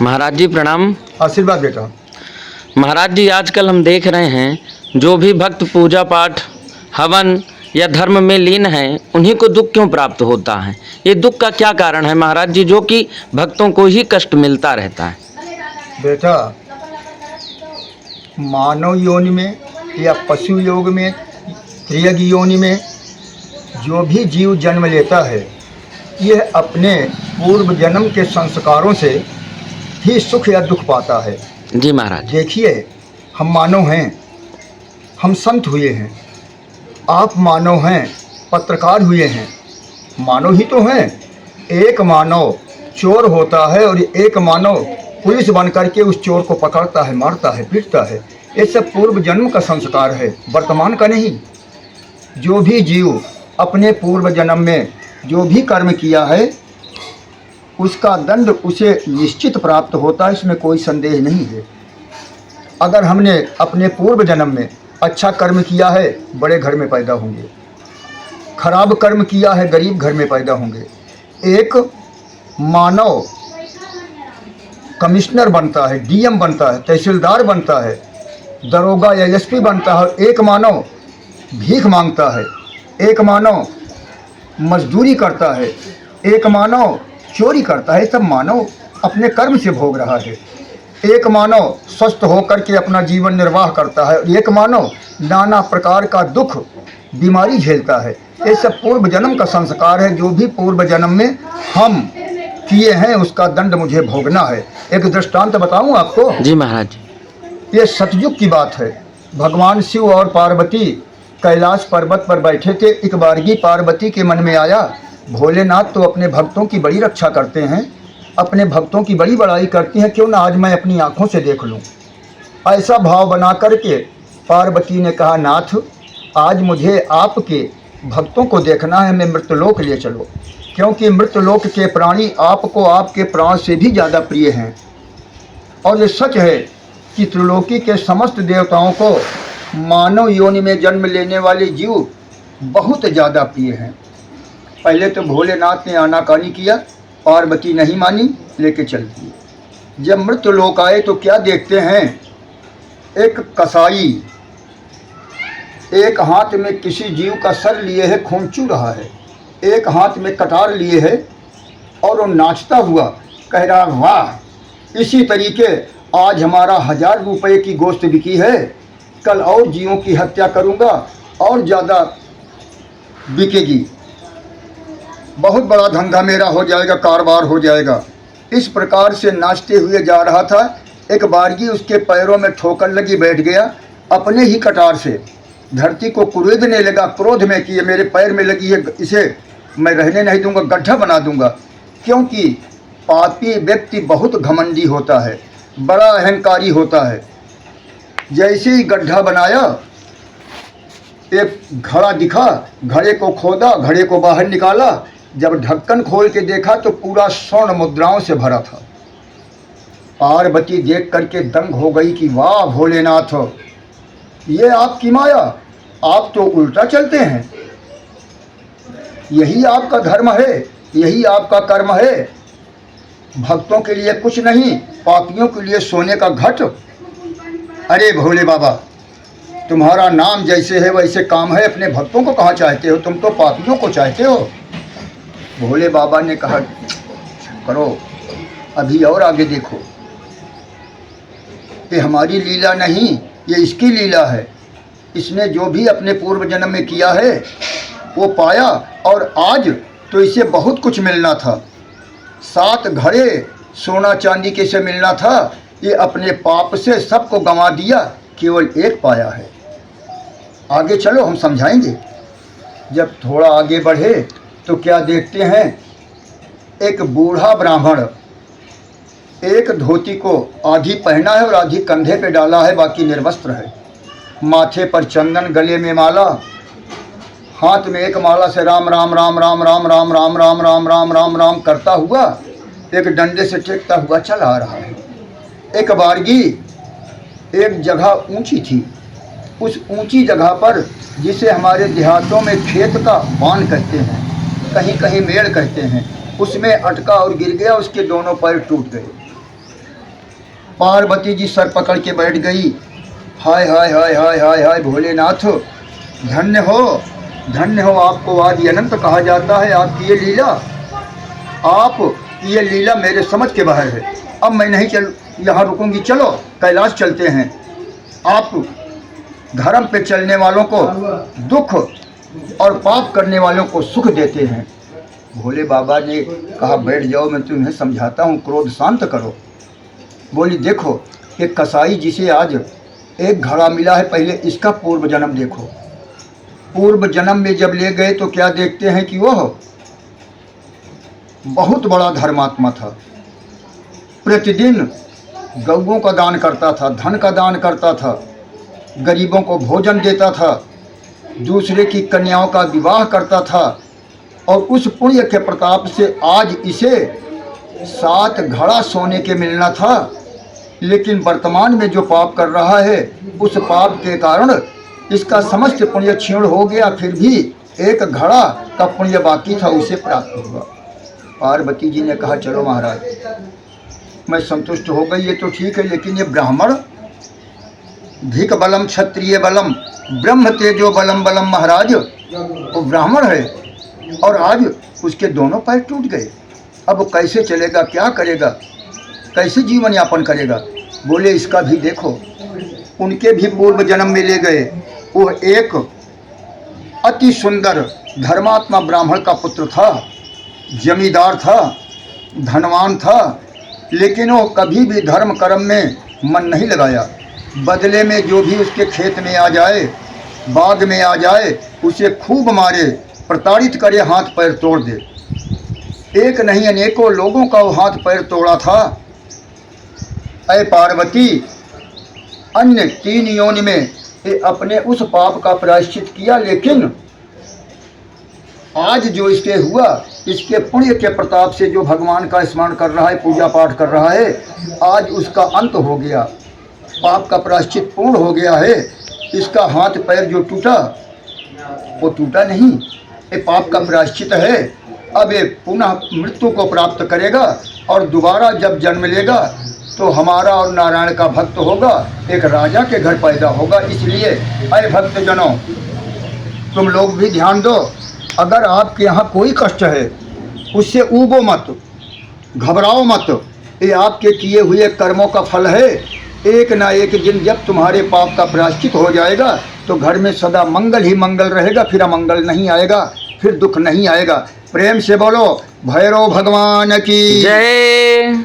महाराज जी प्रणाम। आशीर्वाद बेटा। महाराज जी आजकल हम देख रहे हैं जो भी भक्त पूजा पाठ हवन या धर्म में लीन हैं उन्हीं को दुख क्यों प्राप्त होता है? ये दुख का क्या कारण है महाराज जी, जो कि भक्तों को ही कष्ट मिलता रहता है? बेटा, मानव योनि में या पशु योग में, त्रियग योनि में जो भी जीव जन्म लेता है यह अपने पूर्व जन्म के संस्कारों से ही सुख या दुख पाता है। जी महाराज। देखिए, हम मानव हैं, हम संत हुए हैं, आप मानव हैं, पत्रकार हुए हैं, मानव ही तो हैं। एक मानव चोर होता है और एक मानव पुलिस बन करके उस चोर को पकड़ता है, मारता है, पीटता है। ये सब पूर्व जन्म का संस्कार है, वर्तमान का नहीं। जो भी जीव अपने पूर्व जन्म में जो भी कर्म किया है उसका दंड उसे निश्चित प्राप्त होता है, इसमें कोई संदेह नहीं है। अगर हमने अपने पूर्व जन्म में अच्छा कर्म किया है, बड़े घर में पैदा होंगे। खराब कर्म किया है, गरीब घर में पैदा होंगे। एक मानव कमिश्नर बनता है, डीएम बनता है, तहसीलदार बनता है, दरोगा या एसपी बनता है। एक मानव भीख मांगता है, एक मानव मजदूरी करता है, एक मानव चोरी करता है। सब मानव अपने कर्म से भोग रहा है। एक मानव स्वस्थ होकर के अपना जीवन निर्वाह करता है, एक मानव नाना प्रकार का दुख बीमारी झेलता है। ये सब पूर्व जन्म का संस्कार है। जो भी पूर्व जन्म में हम किए हैं उसका दंड मुझे भोगना है। एक दृष्टांत बताऊं आपको? जी महाराज। ये सतयुग की बात है। भगवान शिव और पार्वती कैलाश पर्वत पर बैठे थे। एक बारगी पार्वती के मन में आया, भोलेनाथ तो अपने भक्तों की बड़ी रक्षा करते हैं, अपने भक्तों की बड़ी बड़ाई करती हैं, क्यों ना आज मैं अपनी आँखों से देख लूँ। ऐसा भाव बना करके पार्वती ने कहा, नाथ आज मुझे आपके भक्तों को देखना है, मैं मृत्यलोक ले चलो, क्योंकि मृत्यलोक के प्राणी आपको आपके प्राण से भी ज़्यादा प्रिय हैं। और ये सच है कि त्रिलोकी के समस्त देवताओं को मानव योनि में जन्म लेने वाले जीव बहुत ज़्यादा प्रिय हैं। पहले तो भोलेनाथ ने आनाकानी किया, पार्वती नहीं मानी, लेके चल दिए। जब मृत्यलोक आए तो क्या देखते हैं, एक कसाई एक हाथ में किसी जीव का सर लिए है, खून चू रहा है, एक हाथ में कटार लिए है और वो नाचता हुआ कह रहा, वाह इसी तरीके आज हमारा 1000 रुपये की गोश्त बिकी है, कल और जीवों की हत्या करूंगा और ज़्यादा बिकेगी, बहुत बड़ा धंधा मेरा हो जाएगा, कारोबार हो जाएगा। इस प्रकार से नाचते हुए जा रहा था। एक बारगी उसके पैरों में ठोकर लगी, बैठ गया अपने ही कटार से, धरती को कुरेदने लगा क्रोध में कि ये मेरे पैर में लगी है, इसे मैं रहने नहीं दूंगा, गड्ढा बना दूंगा। क्योंकि पापी व्यक्ति बहुत घमंडी होता है, बड़ा अहंकारी होता है। जैसे ही गड्ढा बनाया, एक घड़ा दिखा, घड़े को खोदा, घड़े को बाहर निकाला। जब ढक्कन खोल के देखा तो पूरा स्वर्ण मुद्राओं से भरा था। पार्वती देख करके दंग हो गई कि वाह भोलेनाथ, ये आपकी माया, आप तो उल्टा चलते हैं, यही आपका धर्म है, यही आपका कर्म है। भक्तों के लिए कुछ नहीं, पापियों के लिए सोने का घट। अरे भोले बाबा, तुम्हारा नाम जैसे है वैसे काम है, अपने भक्तों को कहाँ चाहते हो, तुम तो पापियों को चाहते हो। भोले बाबा ने कहा, करो अभी और आगे देखो, ये हमारी लीला नहीं, ये इसकी लीला है। इसने जो भी अपने पूर्व जन्म में किया है वो पाया, और आज तो इसे बहुत कुछ मिलना था, 7 घड़े सोना चांदी के से मिलना था। ये अपने पाप से सबको गंवा दिया, केवल एक पाया है। आगे चलो, हम समझाएंगे। जब थोड़ा आगे बढ़े तो क्या देखते हैं, एक बूढ़ा ब्राह्मण एक धोती को आधी पहना है और आधी कंधे पे डाला है, बाकी निर्वस्त्र है। माथे पर चंदन, गले में माला, हाथ में एक माला से राम राम राम राम राम राम राम राम राम राम राम राम करता हुआ एक डंडे से टेकता हुआ चला आ रहा है। एक बारगी एक जगह ऊंची थी, उस ऊंची जगह पर, जिसे हमारे देहातों में खेत का बान कहते हैं, कहीं कहीं मेड़ कहते हैं, उसमें अटका और गिर गया, उसके दोनों पैर टूट गए। पार्वती जी सर पकड़ के बैठ गई। हाय हाय हाय हाय हाय हाय भोलेनाथ, धन्य हो, आपको आदि अनंत कहा जाता है। आपकी ये लीला, आप ये लीला मेरे समझ के बाहर है। अब मैं नहीं यहाँ रुकूंगी, चलो कैलाश चलते हैं। आप धर्म पे चलने वालों को दुख और पाप करने वालों को सुख देते हैं। भोले बाबा ने कहा बैठ जाओ, मैं तुम्हें समझाता हूँ, क्रोध शांत करो। बोली देखो, एक कसाई जिसे आज एक घड़ा मिला है, पहले इसका पूर्व जन्म देखो। पूर्व जन्म में जब ले गए तो क्या देखते हैं कि वह बहुत बड़ा धर्मात्मा था। प्रतिदिन गौओं का दान करता था, धन का दान करता था, गरीबों को भोजन देता था, दूसरे की कन्याओं का विवाह करता था। और उस पुण्य के प्रताप से आज इसे 7 घड़ा सोने के मिलना था। लेकिन वर्तमान में जो पाप कर रहा है, उस पाप के कारण इसका समस्त पुण्य क्षीण हो गया, फिर भी 1 घड़ा का पुण्य बाकी था, उसे प्राप्त हुआ। पार्वती जी ने कहा चलो महाराज, मैं संतुष्ट हो गई, ये तो ठीक है, लेकिन ये ब्राह्मण धिक बलम क्षत्रिय बलम ब्रह्म तेजो बलम बलम, महाराज वो ब्राह्मण है और आज उसके दोनों पैर टूट गए। अब वो कैसे चलेगा, क्या करेगा, कैसे जीवन यापन करेगा। बोले इसका भी देखो, उनके भी पूर्व जन्म में ले गए। वो एक अति सुंदर धर्मात्मा ब्राह्मण का पुत्र था, जमींदार था, धनवान था, लेकिन वो कभी भी धर्म कर्म में मन नहीं लगाया। बदले में जो भी उसके खेत में आ जाए, बाग में आ जाए, उसे खूब मारे, प्रताड़ित करे, हाथ पैर तोड़ दे। एक नहीं अनेकों लोगों का वो हाथ पैर तोड़ा था। ऐ पार्वती, अन्य 3 योनि में ये अपने उस पाप का प्रायश्चित किया, लेकिन आज जो इसके हुआ, इसके पुण्य के प्रताप से जो भगवान का स्मरण कर रहा है, पूजा पाठ कर रहा है, आज उसका अंत हो गया, पाप का प्रायश्चित पूर्ण हो गया है। इसका हाथ पैर जो टूटा वो टूटा नहीं, ये पाप का प्रायश्चित है। अब ये पुनः मृत्यु को प्राप्त करेगा और दोबारा जब जन्म लेगा तो हमारा और नारायण का भक्त होगा, एक राजा के घर पैदा होगा। इसलिए अरे भक्तजनों, तुम लोग भी ध्यान दो, अगर आपके यहाँ कोई कष्ट है उससे ऊबो मत, घबराओ मत। ये आपके किए हुए कर्मों का फल है। एक ना एक दिन जब तुम्हारे पाप का प्रायश्चित हो जाएगा तो घर में सदा मंगल ही मंगल रहेगा, फिर अमंगल नहीं आएगा, फिर दुख नहीं आएगा। प्रेम से बोलो भैरव भगवान की जय।